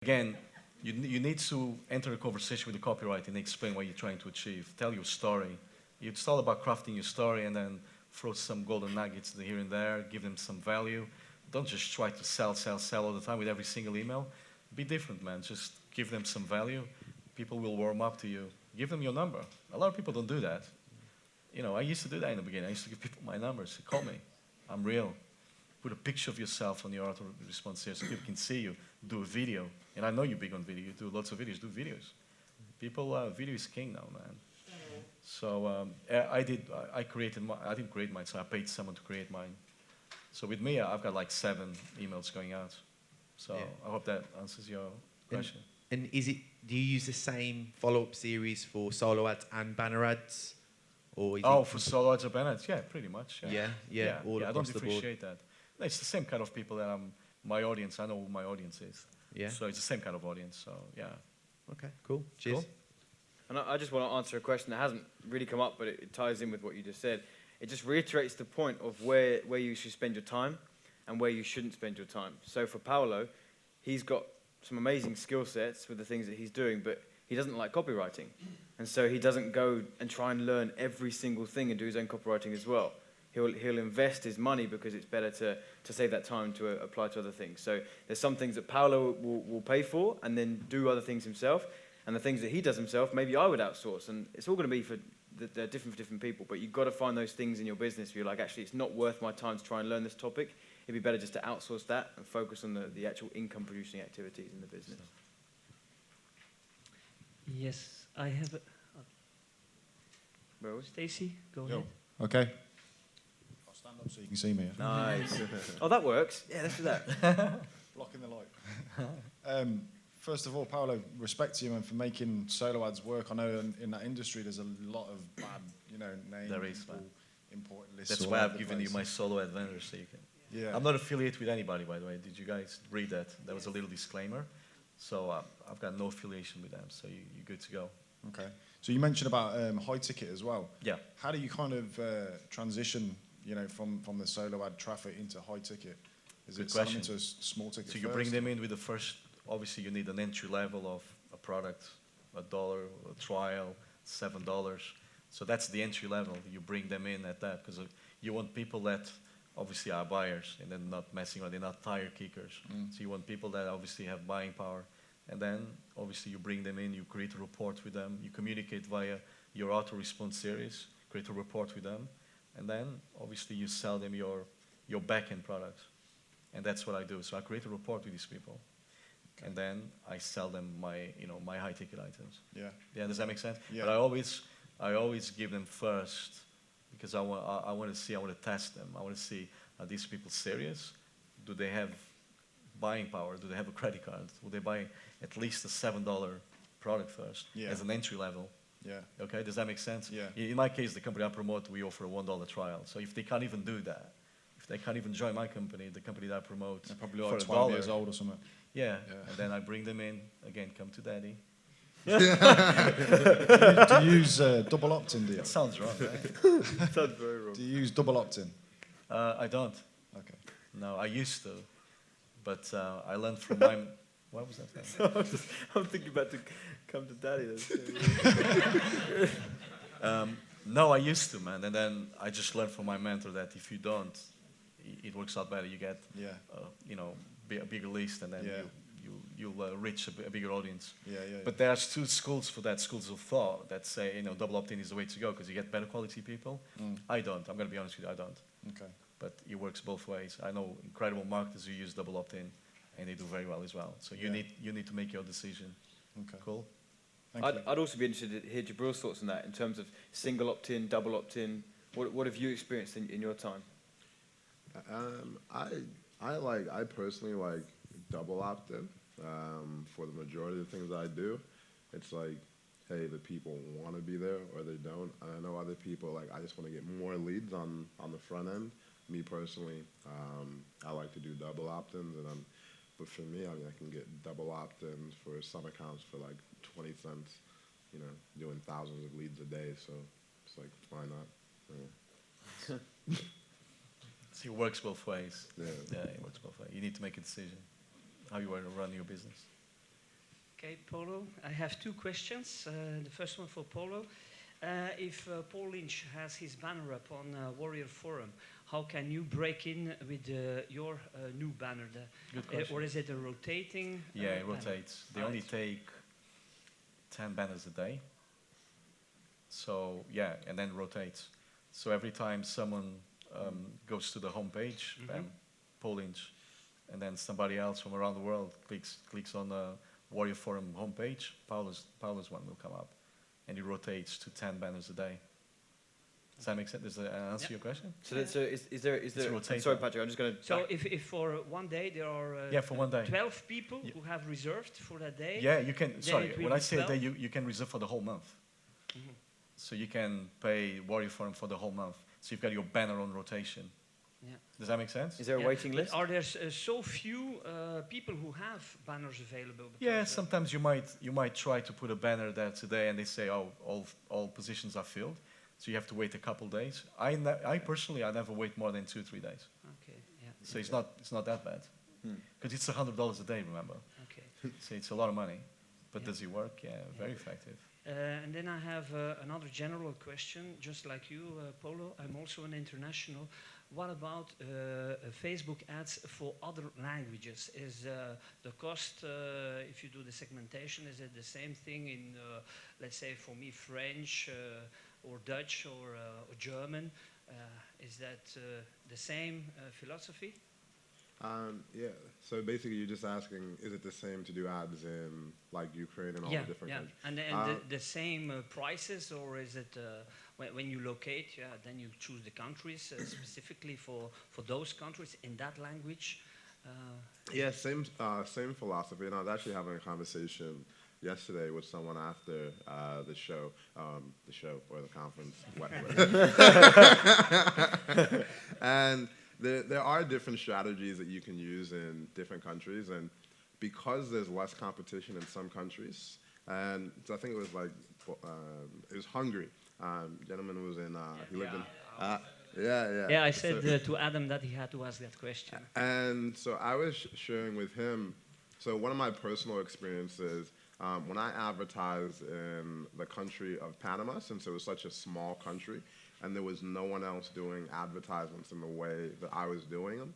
Again, you need to enter a conversation with the copywriter and explain what you're trying to achieve. Tell your story. It's all about crafting your story and then throw some golden nuggets here and there, give them some value. Don't just try to sell, sell, sell all the time with every single email. Be different, man. Just give them some value. People will warm up to you. Give them your number. A lot of people don't do that. You know, I used to do that in the beginning. I used to give people my numbers. Say, call me. I'm real. Put a picture of yourself on your auto-response here so people can see you. Do a video. And I know you're big on video. You do lots of videos. Do videos. People, video is king now, man. So I didn't create mine, so I paid someone to create mine. So with me, I've got like 7 emails going out. So yeah. I hope that answers your question. And do you use the same follow-up series for solo ads and banner ads? Or for solo ads or banner ads? Yeah, pretty much. Yeah. I don't differentiate that. No, it's the same kind of people that my audience. I know who my audience is. Yeah. So it's the same kind of audience. So yeah. Okay, cool. Cheers. Cool. And I just want to answer a question that hasn't really come up, but it ties in with what you just said. It just reiterates the point of where you should spend your time and where you shouldn't spend your time. So for Paolo, he's got some amazing skill sets with the things that he's doing, but he doesn't like copywriting. And so he doesn't go and try and learn every single thing and do his own copywriting as well. He'll invest his money because it's better to save that time to apply to other things. So there's some things that Paolo will pay for and then do other things himself. And the things that he does himself, maybe I would outsource. And it's all going to be they're different for different people. But you've got to find those things in your business where you're like, actually, it's not worth my time to try and learn this topic. It'd be better just to outsource that and focus on the actual income-producing activities in the business. Yes, I have Stacey, go ahead. Okay. I'll stand up so you can see me. Nice. Oh, that works. Yeah, let's do that. Blocking the light. First of all, Paolo, respect to you, man, for making solo ads work. I know in that industry there's a lot of bad, names. There is, man. Important lists. That's why I've given you my solo ad vendor so you can. Yeah. I'm not affiliated with anybody, by the way. Did you guys read that? There was a little disclaimer. So I've got no affiliation with them, so you're good to go. Okay. So you mentioned about high ticket as well. Yeah. How do you kind of transition, from the solo ad traffic into high ticket? Is Good it selling question. into a small ticket So you bring them in with the first, obviously you need an entry level of a product, $1, a trial, $7. So that's the entry level. You bring them in at that because you want people that obviously are buyers and they're not messing around, they're not tire kickers. So you want people that obviously have buying power. And then obviously you bring them in, you create a report with them, you communicate via your auto-response series, create a report with them, and then obviously you sell them your back-end product. And that's what I do. So I create a report with these people. Okay. And then I sell them my high-ticket items. Yeah. Yeah, does that make sense? Yeah. But I always give them first because I want to test them. I want to see, are these people serious? Do they have buying power? Do they have a credit card? Will they buy at least a $7 product first as an entry level? Yeah. Okay, does that make sense? Yeah. In my case, the company I promote, we offer a $1 trial. So if they can't even do that, if they can't even join my company, the company that I promote, they're probably like for 12 years old or something. Yeah, and then I bring them in, again, come to daddy. Do you use double opt-in, do you? That sounds wrong, right? Sounds very wrong. Do you use double opt-in? I don't. Okay. No, I used to. But I learned from my... What was that thing? I'm thinking about to come to daddy. No, I used to, man. And then I just learned from my mentor that if you don't, it works out better. You get, a bigger list, and then you'll reach a bigger audience. Yeah. But there's 2 schools for that, schools of thought that say, double opt-in is the way to go because you get better quality people. I don't. I'm going to be honest with you, I don't. Okay. But it works both ways. I know incredible marketers who use double opt-in, and they do very well as well. So you need to make your decision. Okay. Cool. I'd also be interested to hear Jabril's thoughts on that in terms of single opt-in, double opt-in. What have you experienced in your time? I personally like double opt-in for the majority of the things I do. It's like, hey, the people want to be there or they don't. And I know other people, like, I just want to get more leads on the front end. Me personally, I like to do double opt-ins, but for me, I can get double opt-ins for some accounts for like 20 cents, doing thousands of leads a day. So it's like, why not? Yeah. See, it works both ways. Yeah. Yeah, it works both ways. You need to make a decision how you want to run your business. Okay, Polo. I have two questions. The first one for Polo. If Paul Lynch has his banner up on Warrior Forum, how can you break in with your new banner? Good question. Or is it a rotating? Yeah, it banner? rotates. They Ah, only it's- take 10 banners a day. So yeah, and then rotates. So every time someone goes to the homepage, bam, Paul Lynch, and then somebody else from around the world clicks on the Warrior Forum homepage, Paolo's one will come up, and it rotates to 10 banners a day. Does that make sense? Does that answer Yeah. your question? So is there I'm rotating. sorry, Patrick. I'm just going to. So if for one day there are Yeah, for one day. 12 people Yeah. who have reserved for that day, Yeah, you can. Then Sorry, it will when I be say a day, 12? you can reserve for the whole month. Mhm. So you can pay Warrior Forum for the whole month. So you've got your banner on rotation. Yeah. Does that make sense? Is there a Yeah, waiting but list? are there so few people who have banners available? Yeah, Because, sometimes you might try to put a banner there today, and they say, oh, all positions are filled, so you have to wait a couple days. I personally, I never wait more than 2-3 days, Okay, yeah, so it's not that bad, because it's $100 a day. Remember, okay. so it's a lot of money, but Yeah. does it work? Yeah, very effective. And then I have another general question, just like you, Polo. I'm also an international. What about Facebook ads for other languages? Is the cost, if you do the segmentation, is it the same thing in, let's say, for me, French or Dutch or German? Is that the same philosophy? Yeah. So basically, you're just asking, is it the same to do ads in like Ukraine and all the different countries? And the same prices, or is it when you locate? Yeah, then you choose the countries specifically for those countries in that language. Yeah, same philosophy. And I was actually having a conversation yesterday with someone after the show or the conference, and there are different strategies that you can use in different countries, and because there's less competition in some countries, and so I think it was like it was Hungary. Gentleman was in he lived in. Yeah, I said So- to Adam that he had to ask that question. And so I was sharing with him. So one of my personal experiences when I advertised in the country of Panama, since it was such a small country, and there was no one else doing advertisements in the way that I was doing them,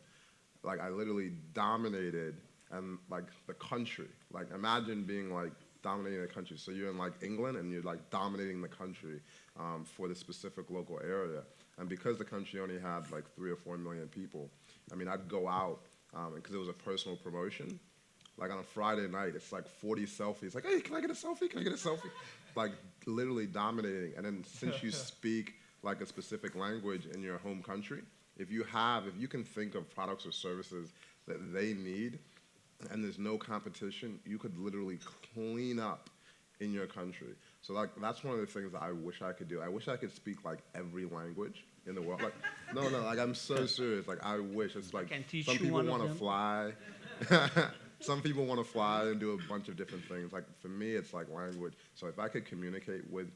like I literally dominated and like the country. Like imagine being like dominating the country. So you're in like England and you're like dominating the country for the specific local area. And because the country only had like 3 or 4 million people, I mean, I'd go out because it was a personal promotion. Like on a Friday night, it's like 40 selfies. Like, hey, can I get a selfie? Can I get a selfie? Like literally dominating. And then since you speak like a specific language in your home country, if you can think of products or services that they need, and there's no competition, you could literally clean up in your country. So like that's one of the things that I wish I could do. I wish I could speak like every language in the world. Like no, like I'm so serious. Like I wish. It's like can teach some you people one of want to them. fly. Some people want to fly and do a bunch of different things. Like for me, it's like language. So if I could communicate with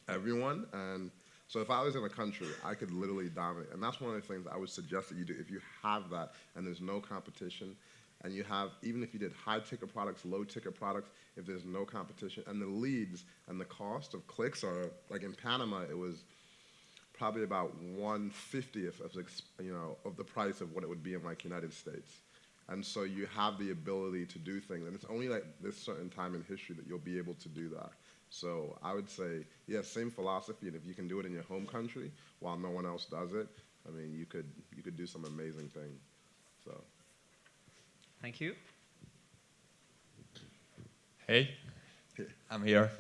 everyone, and so if I was in a country, I could literally dominate. And that's one of the things I would suggest that you do. If you have that and there's no competition, and you have, even if you did high ticket products, low ticket products, if there's no competition, and the leads and the cost of clicks are, like in Panama, it was probably about 1/50th of the price of what it would be in like United States. And so you have the ability to do things, and it's only like this certain time in history that you'll be able to do that. So I would say, yeah, same philosophy, and if you can do it in your home country while no one else does it, I mean, you could do some amazing things. So. Thank you. Hey, I'm here.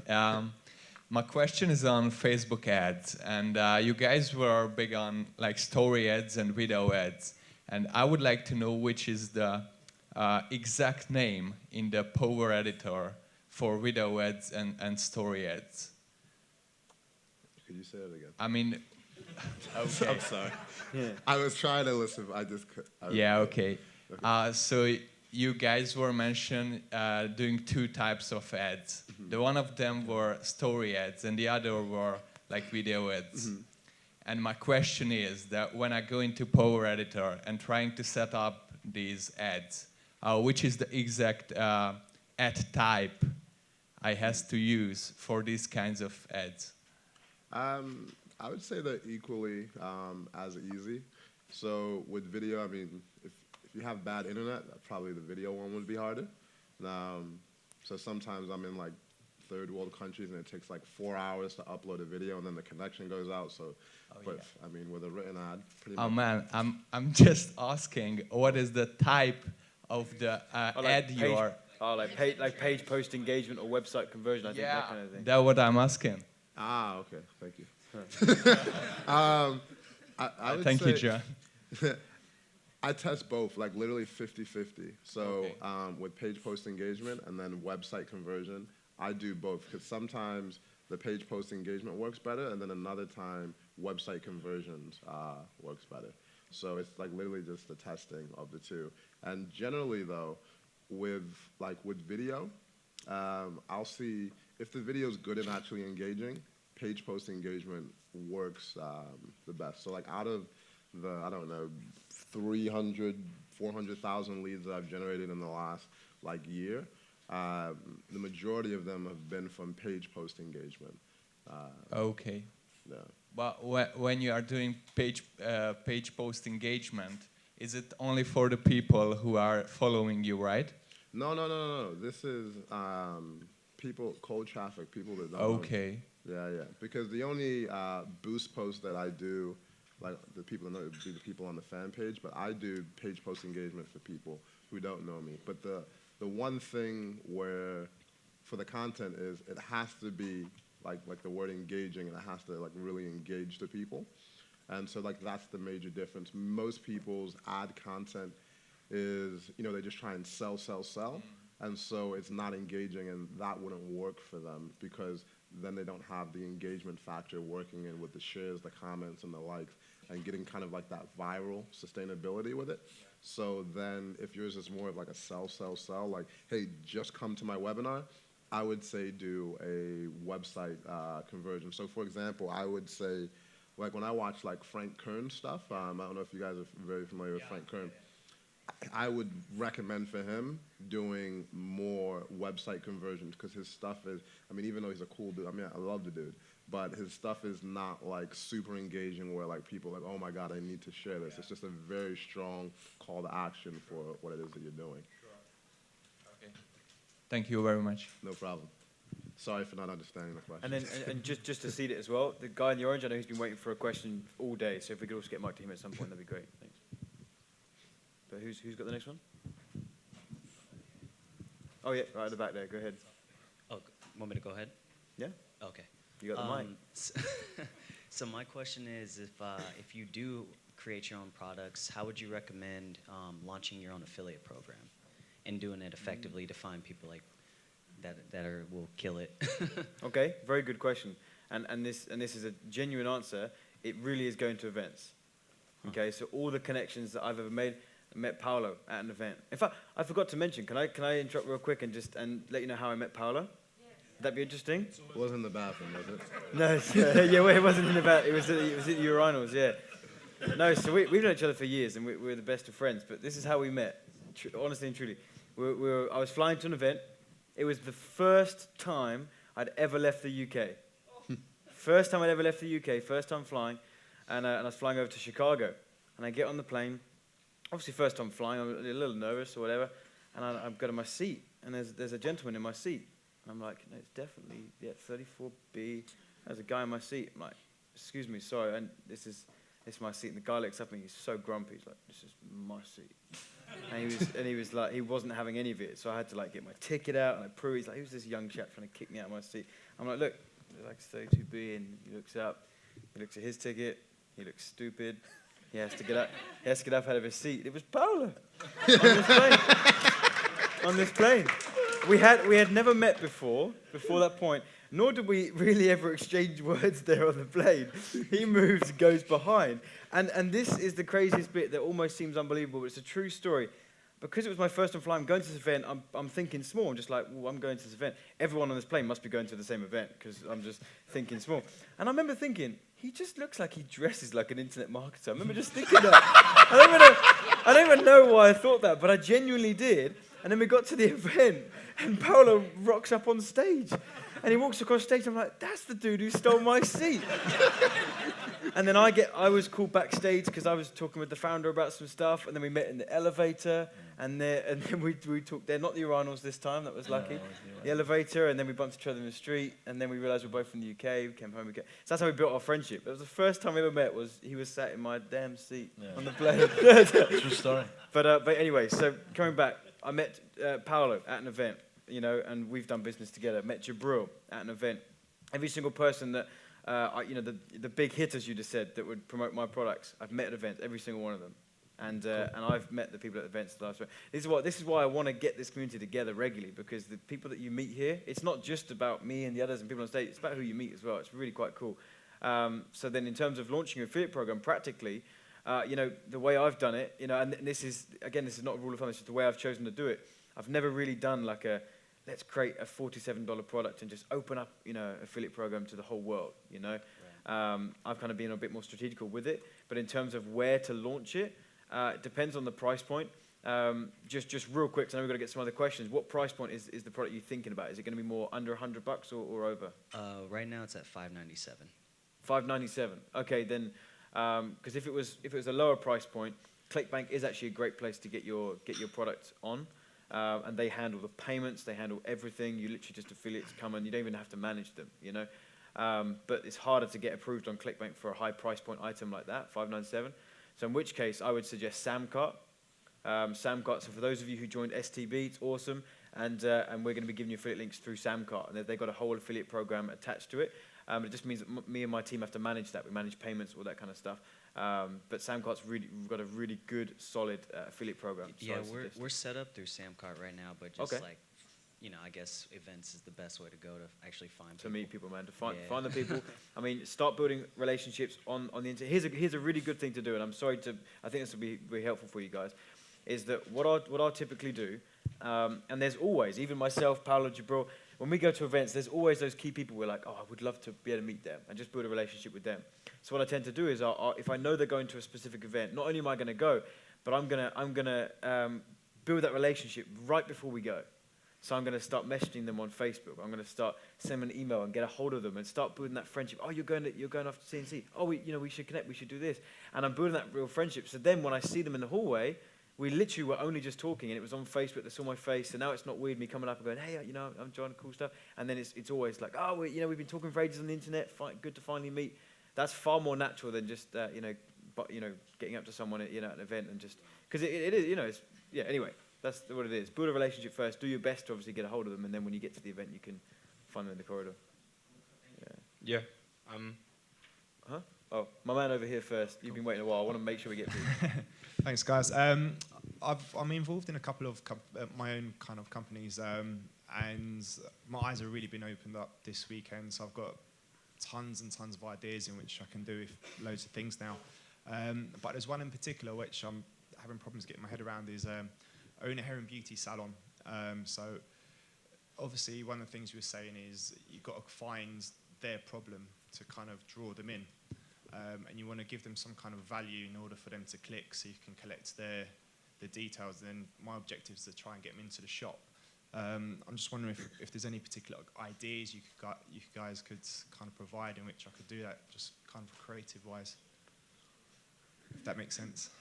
My question is on Facebook ads, and you guys were big on like story ads and video ads, and I would like to know which is the exact name in the Power Editor for video ads and story ads. Could you say it again? I mean, okay. I'm sorry. I was trying to listen, but I just could. Yeah, okay. So you guys were mentioned doing 2 types of ads. The one of them were story ads, and the other were like video ads. And my question is that when I go into Power Editor and trying to set up these ads, which is the exact ad type I has to use for these kinds of ads? I would say they're equally as easy. So with video, I mean, if you have bad internet, probably the video one would be harder. So sometimes I'm in like third world countries and it takes like 4 hours to upload a video and then the connection goes out. So, I mean, with a written ad, pretty Oh much. man, I'm just asking, what is the type of the Or ad you are? like page post engagement or website conversion. I think that kind of thing. That's what I'm asking. Ah, okay, thank you. I would Thank you, say- John. I test both, like literally 50-50. So Okay. with page post engagement and then website conversion, I do both because sometimes the page post engagement works better and then another time website conversions works better. So it's like literally just the testing of the two. And generally though, with video, I'll see if the video is good and actually engaging, page post engagement works the best. So like out of the, I don't know, 300, 400,000 leads that I've generated in the last like year, the majority of them have been from page post engagement. Okay. Yeah. But when you are doing page post engagement, is it only for the people who are following you, right? No. This is people, cold traffic, people that don't know me. Okay. Yeah. Because the only boost post that I do, like the people that know, would be the people on the fan page, but I do page post engagement for people who don't know me. But the one thing where for the content is it has to be like the word engaging, and it has to like really engage the people. And so like that's the major difference. Most people's ad content is, you know, they just try and sell. And so it's not engaging, and that wouldn't work for them because then they don't have the engagement factor working in with the shares, the comments, and the likes, and getting kind of like that viral sustainability with it. So then if yours is more of like a sell, like, hey, just come to my webinar, I would say do a website conversion. So for example, I would say, like when I watch like Frank Kern stuff, I don't know if you guys are very familiar with Frank Kern. I would recommend for him doing more website conversions because his stuff is, I mean, even though he's a cool dude, I mean, I love the dude, but his stuff is not like super engaging where like people are like, oh my God, I need to share this. It's just a very strong call to action for what it is that you're doing. Okay. Thank you very much. No problem. Sorry for not understanding the question. And then, and just to seed it as well, the guy in the orange, I know he's been waiting for a question all day. So if we could also get Mike to him at some point, that'd be great. Thanks. But who's got the next one? Oh yeah, right at the back there. Go ahead. Oh, want me to go ahead? Yeah, Okay. you got the mic. So my question is, if you do create your own products, how would you recommend launching your own affiliate program and doing it effectively to find people like that will kill it? Okay, very good question. And this is a genuine answer. It really is going to events. Okay, so all the connections that I've ever made, I met Paolo at an event. In fact, I forgot to mention. Can I interrupt real quick and just let you know how I met Paolo? Would that be interesting? It wasn't in the bathroom, was it? No, yeah, well, it wasn't in the back. It was at the urinals. Yeah. No, so we've known each other for years, and we're the best of friends. But this is how we met. Honestly and truly, I was flying to an event. It was the first time I'd ever left the UK. First time I'd ever left the UK. First time flying, and I was flying over to Chicago. And I get on the plane. Obviously, first time flying, I'm a little nervous or whatever. And I go to my seat, and there's a gentleman in my seat. And I'm like, no, it's definitely 34B. There's a guy in my seat. I'm like, excuse me, sorry, and this is my seat. And the guy looks up and he's so grumpy. He's like, this is my seat. And he was like, he wasn't having any of it. So I had to like get my ticket out and I proved. He's like, who's this young chap trying to kick me out of my seat? I'm like, look, there's like 32B, and he looks up. He looks at his ticket. He looks stupid. He has to get up. He has to get up out of his seat. It was Paolo on this plane. On this plane. We had never met before that point, nor did we really ever exchange words there on the plane. He moves, goes behind. And this is the craziest bit that almost seems unbelievable, but it's a true story. because it was my first time flying, going to this event, I'm thinking small. I'm just like, well, I'm going to this event. Everyone on this plane must be going to the same event because I'm just thinking small. And I remember thinking, he just looks like he dresses like an internet marketer. I remember just thinking that. I don't even know why I thought that, but I genuinely did. And then we got to the event, and Paolo rocks up on stage. And he walks across stage, and I'm like, that's the dude who stole my seat. And then I was called backstage because I was talking with the founder about some stuff, and then we met in the elevator, and then we talked there, not the urinals this time, that was lucky, the elevator, and then we bumped each other in the street, and then we realised we're both from the UK, we came home again. So that's how we built our friendship. It was the first time we ever met, he was sat in my damn seat on the plane. True story. But anyway, so coming back, I met Paolo at an event, you know, and we've done business together. Met Jabril at an event. Every single person that, the big hitters you just said that would promote my products, I've met at events, every single one of them. And I've met the people at events last week. This is why I want to get this community together regularly, because the people that you meet here, it's not just about me and the others and people on stage, it's about who you meet as well. It's really quite cool. So then in terms of launching an affiliate program, practically, the way I've done it, and this is not a rule of thumb, it's just the way I've chosen to do it. I've never really done like let's create a $47 product and just open up, affiliate program to the whole world, Right. I've kind of been a bit more strategical with it, but in terms of where to launch it, it depends on the price point. Just real quick, 'cause I know we've got to get some other questions. What price point is the product you're thinking about? Is it going to be more under $100 or over? Right now it's at $597. $597. Okay, then, because if it was a lower price point, ClickBank is actually a great place to get your product on, and they handle the payments, they handle everything. You literally just affiliates come and you don't even have to manage them, But it's harder to get approved on ClickBank for a high price point item like that, $597. So in which case, I would suggest Samcart. Samcart. So for those of you who joined STB, it's awesome, and we're going to be giving you affiliate links through Samcart, and they've got a whole affiliate program attached to it. It just means that me and my team have to manage that. We manage payments, all that kind of stuff. But Samcart's we've got a really good, solid affiliate program. So Yeah, we're set up through Samcart right now, but just Okay. I guess events is the best way to go to actually find To people. meet people, man, to find the people. I mean, start building relationships on the internet. Here's a really good thing to do, and I think this will be very helpful for you guys, is that what I'll typically do, and there's always, even myself, Paolo, Jabril, when we go to events, there's always those key people we're like, oh, I would love to be able to meet them and just build a relationship with them. So what I tend to do is, if I know they're going to a specific event, not only am I going to go, but I'm gonna build that relationship right before we go. So I'm going to start messaging them on Facebook. I'm going to start sending an email and get a hold of them and start building that friendship. Oh, you're going off to CNC. Oh, we should connect. We should do this. And I'm building that real friendship. So then when I see them in the hallway, we literally were only just talking, and it was on Facebook. They saw my face, and now it's not weird me coming up and going, hey, I'm John, cool stuff. And then it's always like, oh, we've been talking for ages on the internet. Good to finally meet. That's far more natural than just getting up to someone at an event and just because it is anyway. That's what it is. Build a relationship first. Do your best to obviously get a hold of them, and then when you get to the event, you can find them in the corridor. Yeah. Huh? Oh, my man over here first. You've been waiting a while. I want to make sure we get to you. Thanks, guys. I'm involved in a couple of my own kind of companies, and my eyes have really been opened up this weekend. So I've got tons and tons of ideas in which I can do with loads of things now. But there's one in particular which I'm having problems getting my head around is own a hair and beauty salon. So obviously one of the things you were saying is you've got to find their problem to kind of draw them in. And you want to give them some kind of value in order for them to click so you can collect the details. And then my objective is to try and get them into the shop. I'm just wondering if there's any particular ideas you guys could kind of provide in which I could do that, just kind of creative-wise, if that makes sense.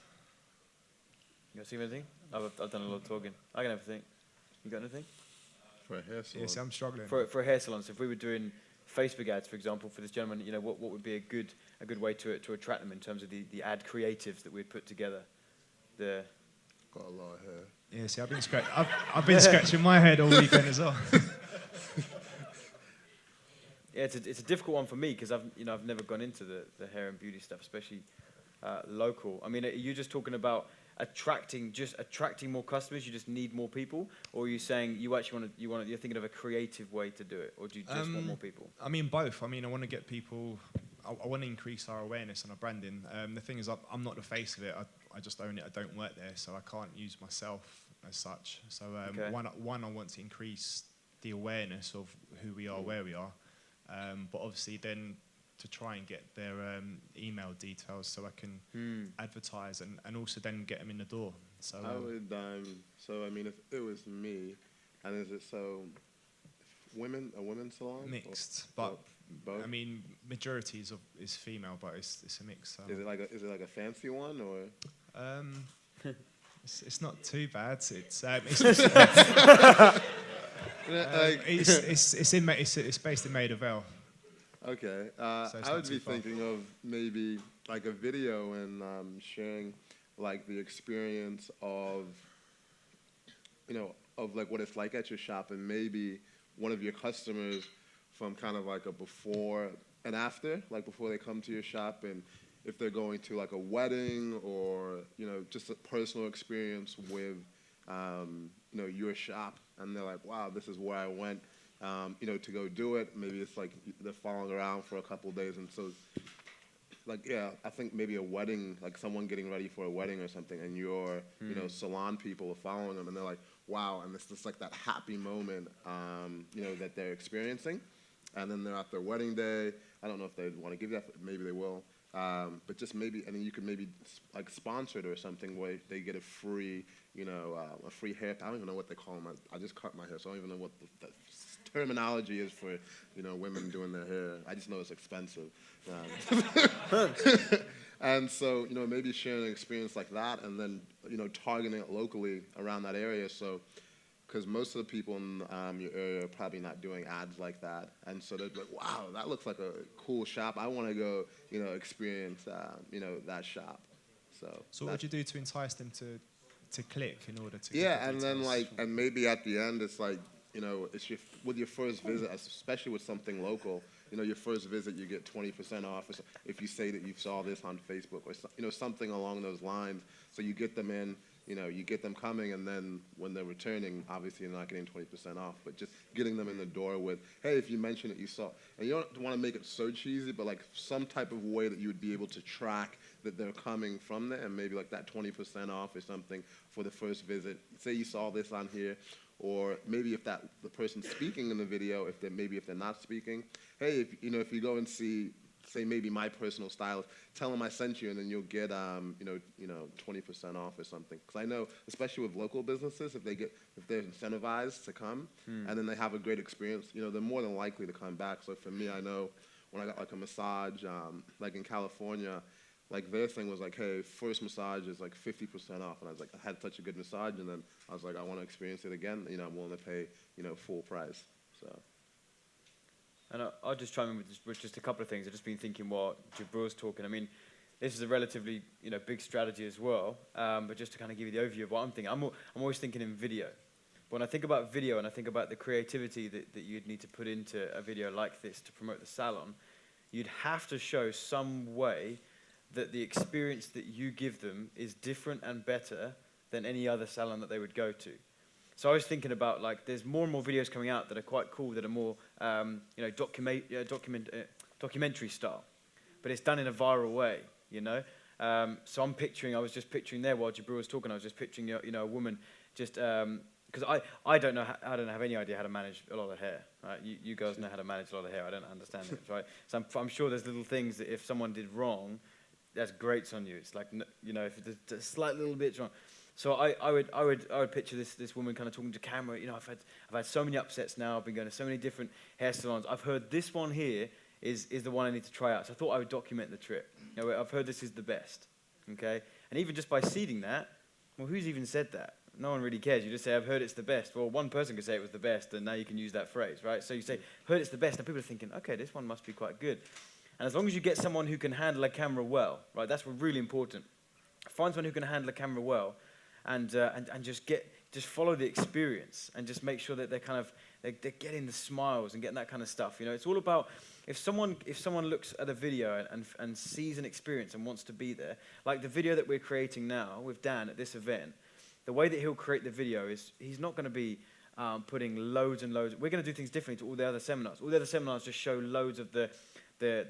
You got anything? I've done a lot of talking. I can have a think. You got anything? For a hair salon. Yes, I'm struggling. For a hair salon. So if we were doing Facebook ads, for example, for this gentleman, what would be a good way to attract them in terms of the ad creatives that we'd put together? Got a lot of hair. Yeah, see, I've been scratching my head all weekend as well. Yeah, it's a difficult one for me because I've never gone into the hair and beauty stuff, especially local. I mean, are you just talking about attracting more customers? You just need more people, or are you saying you're thinking of a creative way to do it, or do you just want more people? I mean, both. I mean, I want to get people. I want to increase our awareness and our branding. The thing is, I'm not the face of it. I just own it. I don't work there, so I can't use myself as such. So Okay. one, I want to increase the awareness of who we are, where we are, but obviously then to try and get their email details so I can advertise and also then get them in the door. So I would, so I mean, if it was me, and is it so, a women's salon? mixed, Or but both? I mean majority is female, but it's a mix. So. Is it like a fancy one, or? It's not too bad. It's it's based in Maida Vale. Okay. So it's I not would too be far. thinking of maybe like a video and sharing like the experience of, of like what it's like at your shop, and maybe one of your customers from kind of like a before and after, like before they come to your shop, and if they're going to like a wedding or, just a personal experience with, your shop, and they're like, wow, this is where I went, to go do it. Maybe it's like they're following around for a couple of days, and so, like, yeah, I think maybe a wedding, like someone getting ready for a wedding or something, and your, salon people are following them, and they're like, wow, and it's just like that happy moment, that they're experiencing, and then they're at their wedding day. I don't know if they want to give that, but maybe they will. But just maybe, and then you could maybe like sponsor it or something where they get a free, a free hair. I don't even know what they call them. I just cut my hair, so I don't even know what the terminology is for, women doing their hair. I just know it's expensive. And so, maybe sharing an experience like that, and then, targeting it locally around that area. So, because most of the people in your area are probably not doing ads like that, and so they're like, "Wow, that looks like a cool shop. I want to go, experience, that shop." So what would you do to entice them to click in order to? yeah, get the and then details? and maybe at the end, it's like, it's with your first visit, especially with something local. Your first visit, you get 20% off if you say that you saw this on Facebook or something along those lines. So you get them in. You get them coming, and then when they're returning, obviously you're not getting 20% off, but just getting them in the door with, hey, if you mention it, you saw. And you don't want to make it so cheesy, but like some type of way that you would be able to track that they're coming from there, and maybe like that 20% off or something for the first visit. Say you saw this on here, or maybe if the person's speaking in the video, if they're not speaking, hey, if you go and see, say maybe my personal stylist, tell them I sent you, and then you'll get 20% off or something. Because I know, especially with local businesses, if they're incentivized to come, and then they have a great experience, they're more than likely to come back. So for me, I know when I got like a massage, like in California, like their thing was like, hey, first massage is like 50% off, and I was like, I had such a good massage, and then I was like, I want to experience it again. I'm willing to pay full price. So. And I'll just chime in with just a couple of things. I've just been thinking while Jabril's talking. I mean, this is a relatively big strategy as well. But just to kind of give you the overview of what I'm thinking, I'm always thinking in video. When I think about video and I think about the creativity that you'd need to put into a video like this to promote the salon, you'd have to show some way that the experience that you give them is different and better than any other salon that they would go to. So I was thinking about, like, there's more and more videos coming out that are quite cool, that are more, documentary style, but it's done in a viral way, So I was just picturing there while Jabril was talking, I was just picturing, a woman just, because I don't have any idea how to manage a lot of hair, right? You girls know how to manage a lot of hair. I don't understand it, right? So I'm sure there's little things that if someone did wrong, that's grates on you. It's like, if there's a slight little bit wrong. So I would picture this woman kind of talking to camera. I've had so many upsets now. I've been going to so many different hair salons. I've heard this one here is the one I need to try out. So I thought I would document the trip. I've heard this is the best. Okay, and even just by seeding that, well, who's even said that? No one really cares. You just say, I've heard it's the best. Well, one person could say it was the best, and now you can use that phrase, right? So you say, heard it's the best, and people are thinking, okay, this one must be quite good. And as long as you get someone who can handle a camera well, right? That's really important. Find someone who can handle a camera well. And just follow the experience and just make sure that they're getting the smiles and getting that kind of stuff. It's all about if someone looks at a video and sees an experience and wants to be there, like the video that we're creating now with Dan at this event. The way that he'll create the video is he's not going to be putting loads and loads. We're going to do things differently to all the other seminars. All the other seminars just show loads of the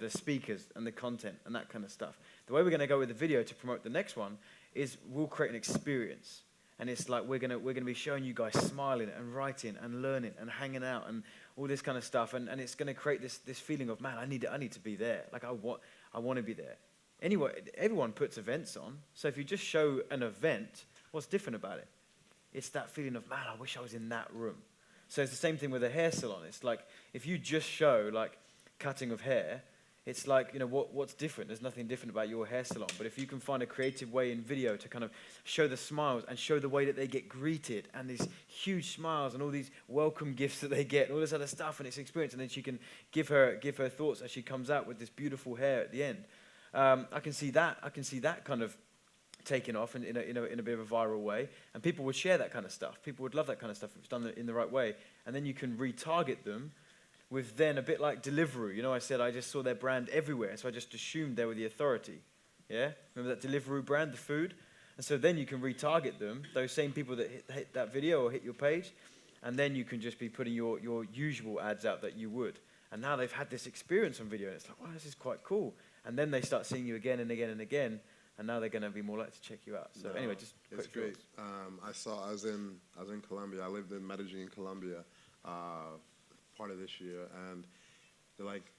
speakers and the content and that kind of stuff. The way we're going to go with the video to promote the next one is we'll create an experience. and it's like we're gonna be showing you guys smiling and writing and learning and hanging out and all this kind of stuff, and it's gonna create this feeling of, man, I need to be there. Like I want to be there. Anyway, everyone puts events on, so if you just show an event, what's different about it? It's that feeling of, man, I wish I was in that room. So it's the same thing with a hair salon. It's like if you just show like cutting of hair, it's like, you know, what's different? There's nothing different about your hair salon. But if you can find a creative way in video to kind of show the smiles and show the way that they get greeted and these huge smiles and all these welcome gifts that they get and all this other stuff and it's experience, and then she can give her thoughts as she comes out with this beautiful hair at the end. I can see that kind of taken off in a bit of a viral way, and people would share that kind of stuff. People would love that kind of stuff if it's done in the right way, and then you can retarget them with then a bit like Deliveroo. You know, I said I just saw their brand everywhere, so I just assumed they were the authority. Yeah, remember that Deliveroo brand, the food, and so then you can retarget them, those same people that hit that video or hit your page, and then you can just be putting your usual ads out that you would. And now they've had this experience on video, and it's like, wow, this is quite cool. And then they start seeing you again and again and again, and now they're going to be more likely to check you out. So anyway, just it's quick great. thoughts. I was in Colombia. I lived in Medellin, Colombia, part of this year, and they're like,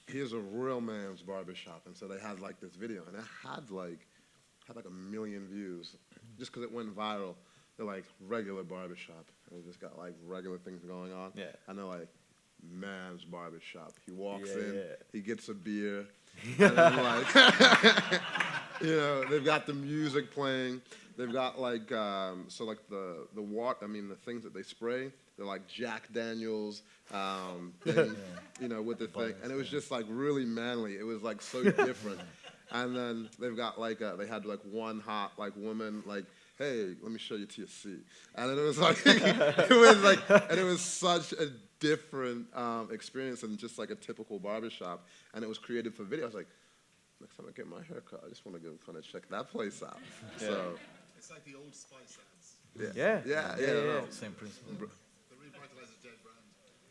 here's a real man's barbershop. And so they had like this video, and it had like 1 million views just because it went viral. They're like, regular barbershop, and it just got like regular things going on. Yeah. And they're like, man's barbershop. He walks Yeah, in, yeah. he gets a beer, and then like, you know, they've got the music playing. They've got like, so like the things that they spray, they're like Jack Daniels, thing, you know, with the thing. And it was just like really manly. It was like so different. And then they've got like, they had like one hot like woman, like, hey, let me show you to your seat. And then it was like, and it was such a different experience than just like a typical barbershop. And it was created for video. I was like, next time I get my hair cut, I just want to go kind of check that place out. Yeah. So It's like the Old Spice ads. Yeah. no. Same principle. The revitalized dead brand.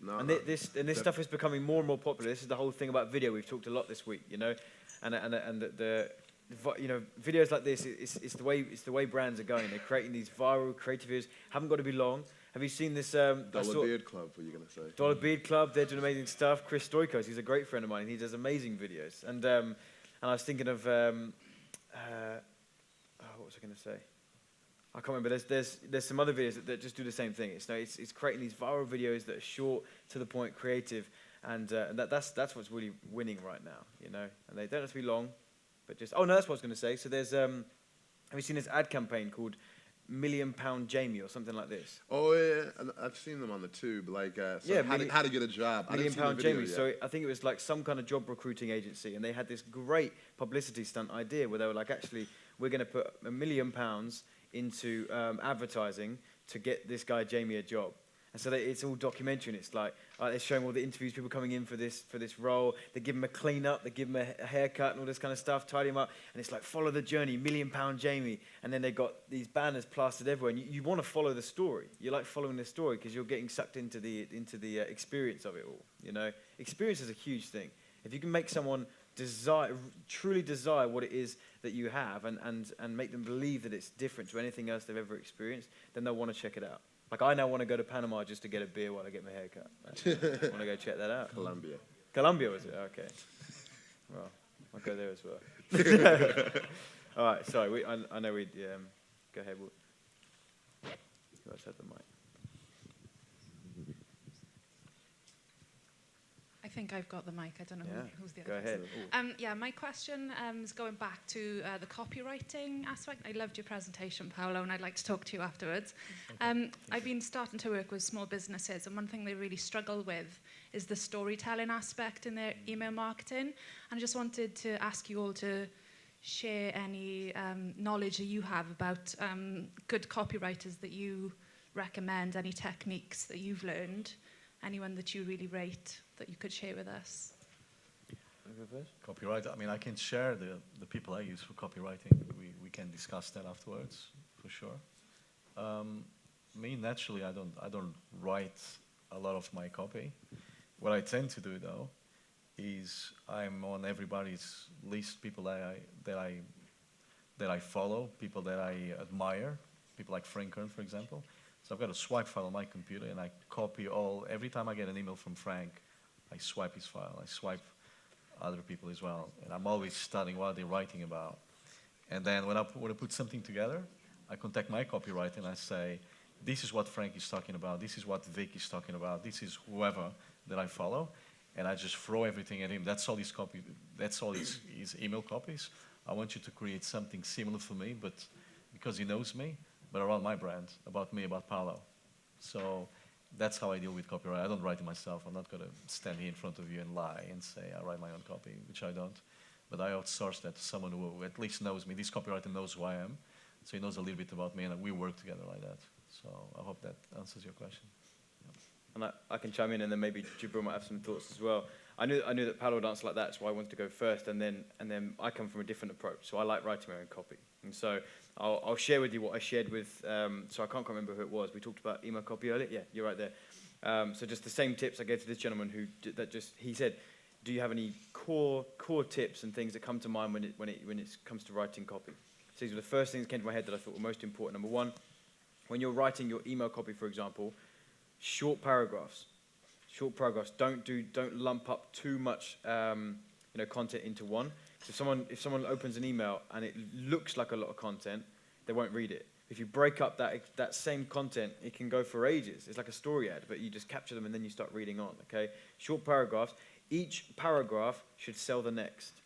No, And no. this stuff is becoming more and more popular. This is the whole thing about video. We've talked a lot this week, you know, and the you know, videos like this. It's the way brands are going. They're creating these viral creative videos. Haven't got to be long. Have you seen this? Dollar Beard Club, what are you going to say? Dollar Beard Club. They're doing amazing stuff. Chris Stoikos, he's a great friend of mine. He does amazing videos. And I was thinking of what was I going to say? I can't remember. There's some other videos that just do the same thing. It's creating these viral videos that are short, to the point, creative, and that's what's really winning right now, you know. And they don't have to be long, but just that's what I was going to say. So there's have you seen this ad campaign called £1 Million Jamie or something like this? Oh yeah, and I've seen them on the tube. Like, how to get a job. I didn't see the £1 Million video Jamie. yet. So I think it was like some kind of job recruiting agency, and they had this great publicity stunt idea where they were like, actually, we're going to put £1 million into advertising to get this guy Jamie a job. And so it's all documentary, and it's like they're showing all the interviews, people coming in for this role. They give him a clean up, they give him a haircut and all this kind of stuff, tidy him up, and it's like follow the journey, £1 Million Jamie. And then they got these banners plastered everywhere, and you want to follow the story. You like following the story because you're getting sucked into the experience of it all. You know, experience is a huge thing. If you can make someone truly desire what it is that you have, and make them believe that it's different to anything else they've ever experienced, then they'll want to check it out. Like, I now want to go to Panama just to get a beer while I get my hair cut. I want to go check that out. Colombia, was it? Okay. Well, I'll go there as well. All right, sorry. I know we'd... go ahead. Who else had the mic? I think I've got the mic. I don't know who's the other Go ahead. Yeah, my question is going back to the copywriting aspect. I loved your presentation, Paolo, and I'd like to talk to you afterwards. I've been starting to work with small businesses, and one thing they really struggle with is the storytelling aspect in their email marketing. And I just wanted to ask you all to share any knowledge that you have about good copywriters that you recommend, any techniques that you've learned, anyone that you really rate that you could share with us. Copyright. I mean, I can share the people I use for copywriting. We can discuss that afterwards, for sure. Me, naturally, I don't write a lot of my copy. What I tend to do, though, is I'm on everybody's list, people that I follow, people that I admire, people like Frank Kern, for example. So I've got a swipe file on my computer, and I copy every time I get an email from Frank, I swipe his file. I swipe other people as well. And I'm always studying what they're writing about. And then when I put something together, I contact my copywriter and I say, this is what Frank is talking about, this is what Vic is talking about, this is whoever that I follow, and I just throw everything at him. That's all his email copies. I want you to create something similar for me, but because he knows me, but around my brand, about me, about Paolo. So that's how I deal with copyright. I don't write it myself. I'm not going to stand here in front of you and lie and say I write my own copy, which I don't. But I outsource that to someone who at least knows me. This copywriter knows who I am, so he knows a little bit about me, and we work together like that. So I hope that answers your question. And I can chime in, and then maybe Jibril might have some thoughts as well. I knew that Paolo would answer like that, so I wanted to go first, and then I come from a different approach. So I like writing my own copy, and so I'll share with you what I shared with. So I can't remember who it was. We talked about email copy earlier. Yeah, you're right there. So just the same tips I gave to this gentleman he said, do you have any core tips and things that come to mind when it comes to writing copy? So these were the first things that came to my head that I thought were most important. Number one, when you're writing your email copy, for example, short paragraphs. Short paragraphs. Don't lump up too much content into one. So if someone opens an email and it looks like a lot of content, they won't read it. If you break up that same content, it can go for ages. It's like a story ad, but you just capture them and then you start reading on. Okay, short paragraphs. Each paragraph should sell the next.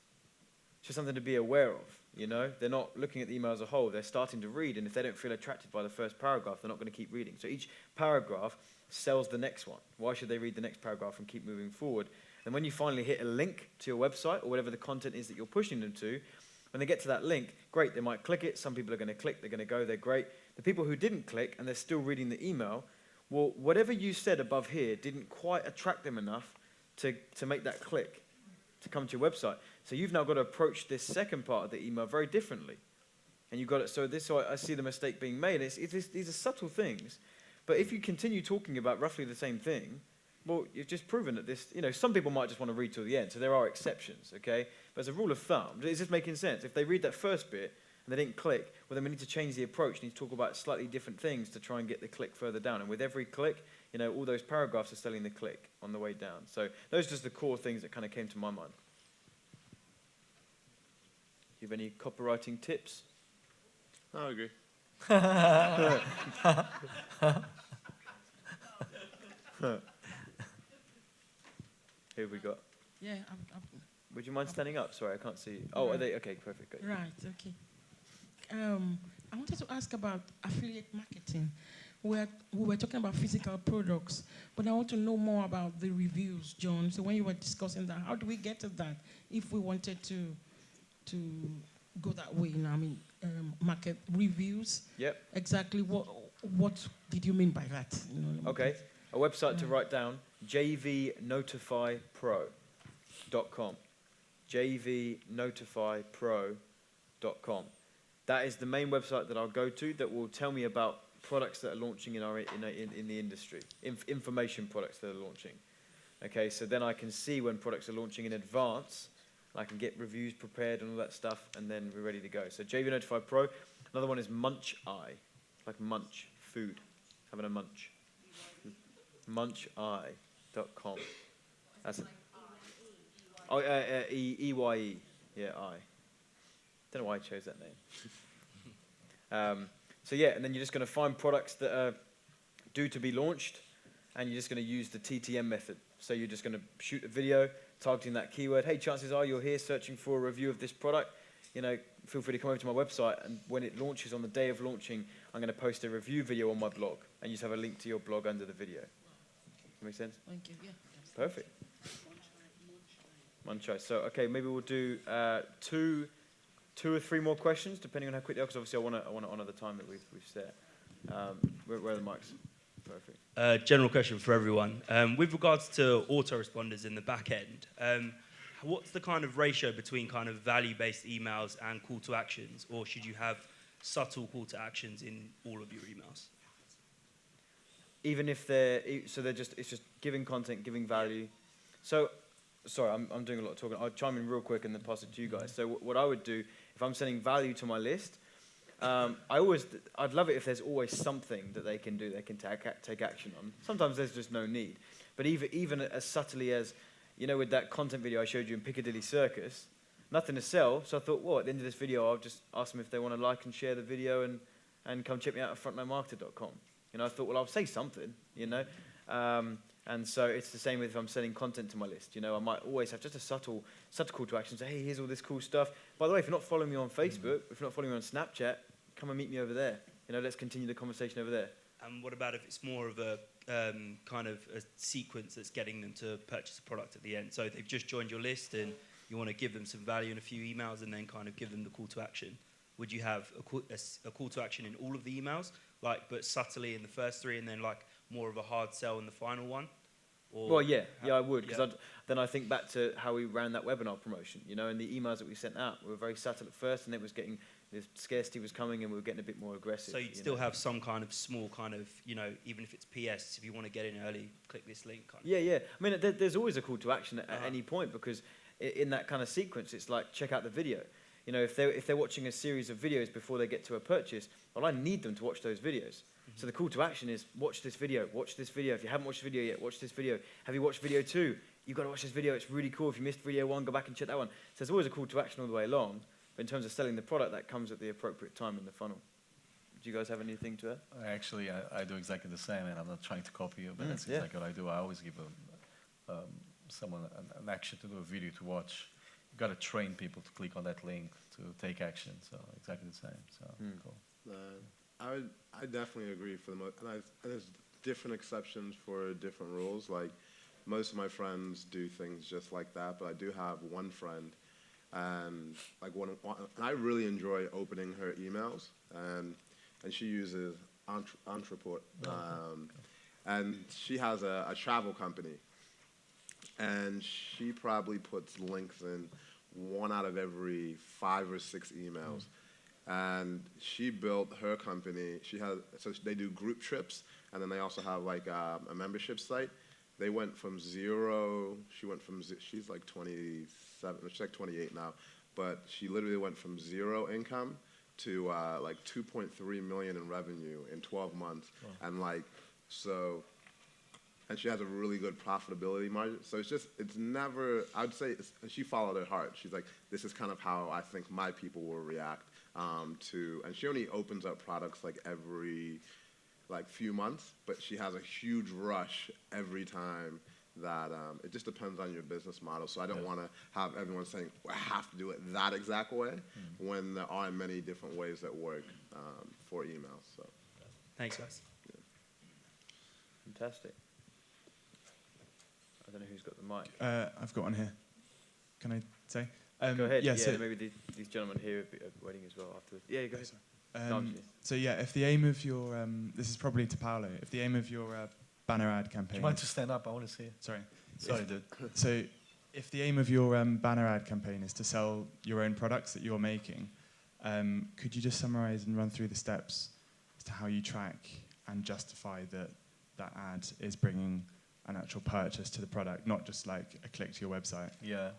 It's just something to be aware of. You know, they're not looking at the email as a whole. They're starting to read, and if they don't feel attracted by the first paragraph, they're not going to keep reading. So each paragraph sells the next one. Why should they read the next paragraph and keep moving forward? And when you finally hit a link to your website or whatever the content is that you're pushing them to, when they get to that link, great, they might click it. Some people are going to click, they're going to go, they're great. The people who didn't click and they're still reading the email, well, whatever you said above here didn't quite attract them enough to make that click, to come to your website. So you've now got to approach this second part of the email very differently. And you've got it, so I see the mistake being made. These are subtle things. But if you continue talking about roughly the same thing, well, you've just proven that some people might just want to read till the end. So there are exceptions, okay? But as a rule of thumb, is this making sense? If they read that first bit and they didn't click, well, then we need to change the approach. We need to talk about slightly different things to try and get the click further down. And with every click, all those paragraphs are selling the click on the way down. So those are just the core things that kind of came to my mind. Do you have any copywriting tips? I agree. Who have we got? Yeah, Would you mind standing up? Sorry, I can't see you. Oh, are they? Okay, perfect. Great. Right, okay. I wanted to ask about affiliate marketing. We were talking about physical products, but I want to know more about the reviews, John. So when you were discussing that, how do we get to that if we wanted to go that way? Market reviews. Yep. Exactly what did you mean by that? Okay. A website to write down: jvnotifypro.com. jvnotifypro.com. That is the main website that I'll go to that will tell me about products that are launching in the industry, information products that are launching. Okay, so then I can see when products are launching in advance. I can get reviews prepared and all that stuff, and then we're ready to go. So JV Notify Pro. Another one is Munch Eye, like munch, food, having a munch. Muncheye.com. That's it. Oh, EYE. Yeah, I. Don't know why I chose that name. So yeah, and then you're just going to find products that are due to be launched, and you're just going to use the TTM method. So you're just going to shoot a video targeting that keyword. Hey, chances are you're here searching for a review of this product. Feel free to come over to my website, and when it launches, on the day of launching, I'm going to post a review video on my blog, and you just have a link to your blog under the video. That make sense? Thank you. Yeah. Perfect. Muncheye. So, okay, maybe we'll do two or three more questions, depending on how quickly, because obviously I want to honour the time that we've set. Where are the mics? Perfect. General question for everyone. With regards to autoresponders in the back end, what's the kind of ratio between kind of value-based emails and call to actions, or should you have subtle call to actions in all of your emails? Even if it's just giving content, giving value. So, sorry, I'm doing a lot of talking. I'll chime in real quick and then pass it to you guys. So what I would do, if I'm sending value to my list, I'd love it if there's always something that they can do, they can take action on. Sometimes there's just no need. But even as subtly as, you know, with that content video I showed you in Piccadilly Circus, nothing to sell. So I thought, well, at the end of this video, I'll just ask them if they want to like and share the video and come check me out at frontlinemarketer.com. You know, I thought, well, I'll say something, you know. And so it's the same with if I'm sending content to my list. You know, I might always have just a subtle call to action. Say, hey, here's all this cool stuff. By the way, if you're not following me on Facebook, if you're not following me on Snapchat, come and meet me over there. You know, let's continue the conversation over there. And what about if it's more of a kind of a sequence that's getting them to purchase a product at the end? So they've just joined your list and you want to give them some value in a few emails and then kind of give them the call to action. Would you have a call to action in all of the emails, like, but subtly in the first 3 and then like more of a hard sell in the final one? Or well, yeah, I would, because then I think back to how we ran that webinar promotion, you know, and the emails that we sent out were very subtle at first, and it was getting, the scarcity was coming, and we were getting a bit more aggressive. So you'd still have some kind of small kind of, you know, even if it's PS, if you want to get in early, click this link kind of. Yeah. I mean, there's always a call to action at any point, because in that kind of sequence, it's like, check out the video. You know, if they're watching a series of videos before they get to a purchase, well, I need them to watch those videos. So the call to action is watch this video, watch this video. If you haven't watched the video yet, watch this video. Have you watched video 2? You've got to watch this video. It's really cool. If you missed video 1, go back and check that one. So there's always a call to action all the way along. But in terms of selling the product, that comes at the appropriate time in the funnel. Do you guys have anything to add? Actually, I do exactly the same, and I'm not trying to copy you, but that's exactly what I do. I always give someone an action to do, a video to watch. You've got to train people to click on that link to take action. So exactly the same. So cool. I definitely agree for the most, and there's different exceptions for different rules. Like, most of my friends do things just like that, but I do have one friend, and like and I really enjoy opening her emails, and she uses Entreport, and she has a travel company, and she probably puts links in 1 out of every 5 or 6 emails. And she built her company. So they do group trips, and then they also have like a membership site. They went from 0. She's like 27. She's like 28 now, but she literally went from 0 income to like 2.3 million in revenue in 12 months, and and she has a really good profitability margin. So it's never. I would say she followed her heart. She's like, this is kind of how I think my people will react. And she only opens up products like every few months, but she has a huge rush every time that it just depends on your business model. So I don't want to have everyone saying, well, I have to do it that exact way when there are many different ways that work for emails. So thanks, guys. Yeah. Fantastic. I don't know who's got the mic. I've got one here. Can I say? Go ahead. Yeah, so maybe these gentlemen here are waiting as well afterwards. Yeah, go ahead. So yeah, if the aim of your this is probably to Paolo. If the aim of your banner ad campaign. Do you mind to stand up? I want to see it. Sorry, dude. So if the aim of your banner ad campaign is to sell your own products that you're making, could you just summarize and run through the steps as to how you track and justify that that ad is bringing an actual purchase to the product, not just like a click to your website? Yeah.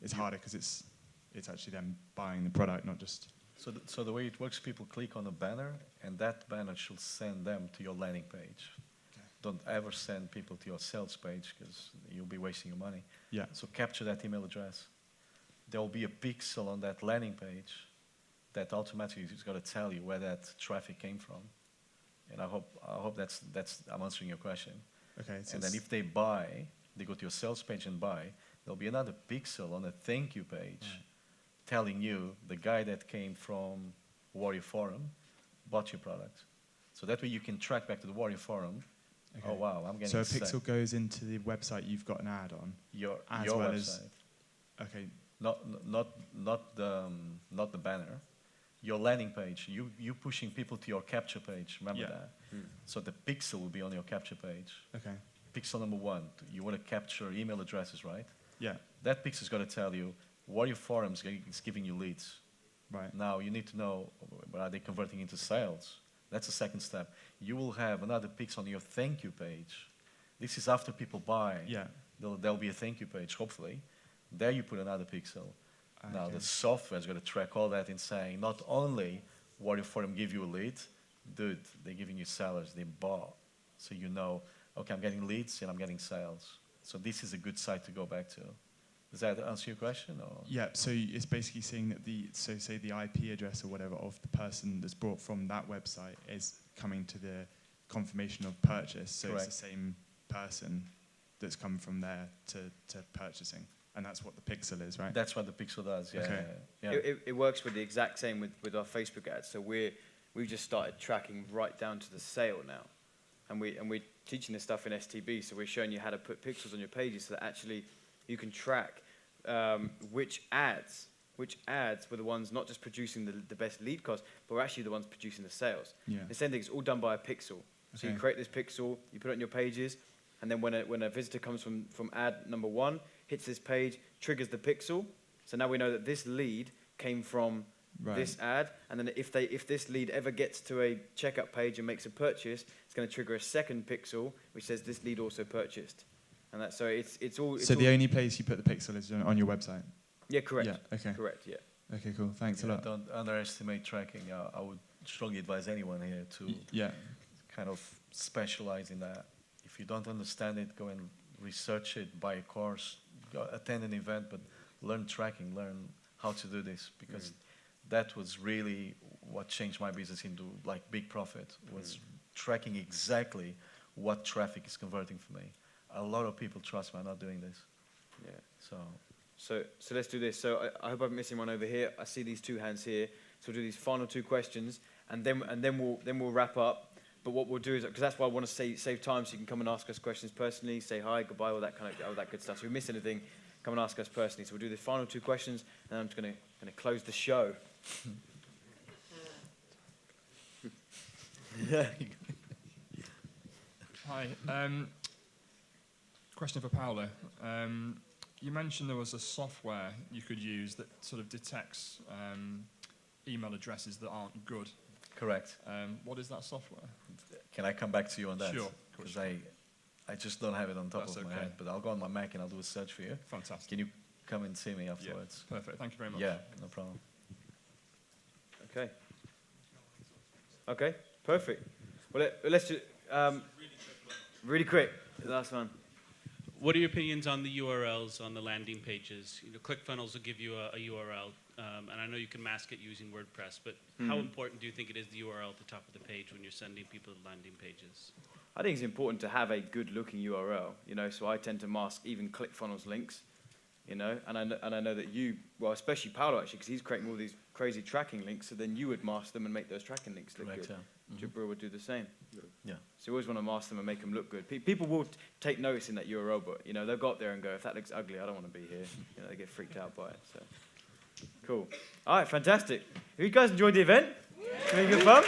It's harder because it's actually them buying the product, not just. So the way it works, people click on a banner, and that banner should send them to your landing page. Okay. Don't ever send people to your sales page, because you'll be wasting your money. Yeah. So capture that email address. There will be a pixel on that landing page that automatically is going to tell you where that traffic came from. And I hope that's I'm answering your question. Okay. So and then if they buy, they go to your sales page and buy. There'll be another pixel on a thank you page telling you the guy that came from Warrior Forum bought your product. So that way you can track back to the Warrior Forum. Okay. Oh, wow, I'm getting So a pixel goes into the website you've got an ad on? Your well website. Okay. Not the banner. Your landing page. You pushing people to your capture page. Remember that? So the pixel will be on your capture page. Okay. Pixel number 1. You want to capture email addresses, right? Yeah. That pixel is going to tell you what your forums is giving you leads. Right. Now you need to know, are they converting into sales? That's the second step. You will have another pixel on your thank you page. This is after people buy. Yeah. There'll be a thank you page, hopefully. There you put another pixel. Okay. Now the software is going to track all that and saying, not only Warrior Forum give you a lead, dude, they're giving you sellers, they bought. So you know, okay, I'm getting leads and I'm getting sales. So this is a good site to go back to. Does that answer your question? Or? Yeah, so it's basically saying that say the IP address or whatever of the person that's bought from that website is coming to the confirmation of purchase. So Correct. it's the same person that's come from there to purchasing. And that's what the pixel is, right? That's what the pixel does, yeah. Okay. Yeah. It works with the exact same with our Facebook ads. So we've just started tracking right down to the sale now. And we're teaching this stuff in STB, so we're showing you how to put pixels on your pages so that actually you can track which ads were the ones not just producing the best lead cost, but were actually the ones producing the sales. Yeah. The same thing, it's all done by a pixel. So you Okay. create this pixel, you put it on your pages, and then when a visitor comes from ad number 1, hits this page, triggers the pixel. So now we know that this lead came from Right. this ad, and then if this lead ever gets to a checkout page and makes a purchase, it's going to trigger a second pixel which says this lead also purchased, and that so it's all. So the only place you put the pixel is on your website? Yeah, correct. Yeah, okay. Correct. Yeah. Okay, cool. Thanks a Yeah, lot. don't underestimate tracking. I would strongly advise anyone here to Yeah. kind of specialize in that. If you don't understand it, go and research it, buy a course, go attend an event, but learn tracking, learn how to do this, because that was really what changed my business into like big profit, was tracking exactly what traffic is converting for me. A lot of people, trust me, are not doing this. Yeah. So let's do this. So I hope I'm missing one over here. I see these 2 hands here. So we'll do these final 2 questions, and then we'll wrap up. But what we'll do is, because that's why I want to save time, so you can come and ask us questions personally, say hi, goodbye, all that good stuff. So if we miss anything, come and ask us personally. So we'll do the final 2 questions, and then I'm just going to close the show. Hi. Question for Paolo. You mentioned there was a software you could use that sort of detects email addresses that aren't good. Correct. What is that software? Can I come back to you on that? Sure. Because I just don't have it on top That's of my okay. head, but I'll go on my Mac and I'll do a search for you. Fantastic. Can you come and see me afterwards? Yeah, perfect. Thank you very much. Yeah, no problem. Okay. Okay, perfect. Well, let's just really quick. The last one. What are your opinions on the URLs on the landing pages? You know, ClickFunnels will give you a URL, and I know you can mask it using WordPress, but how important do you think it is the URL at the top of the page when you're sending people to landing pages? I think it's important to have a good-looking URL. You know, so I tend to mask even ClickFunnels links. You know, and I know that you, well, especially Paolo actually, because he's creating all these crazy tracking links. So then you would mask them and make those tracking links look Correct, good. yeah. Jabril would do the same. Yeah. So you always want to mask them and make them look good. People will take notice in that URL, but you know they'll go up there and go, if that looks ugly, I don't want to be here. You know, they get freaked out by it. So cool. All right, fantastic. Have you guys enjoyed the event? Having good fun?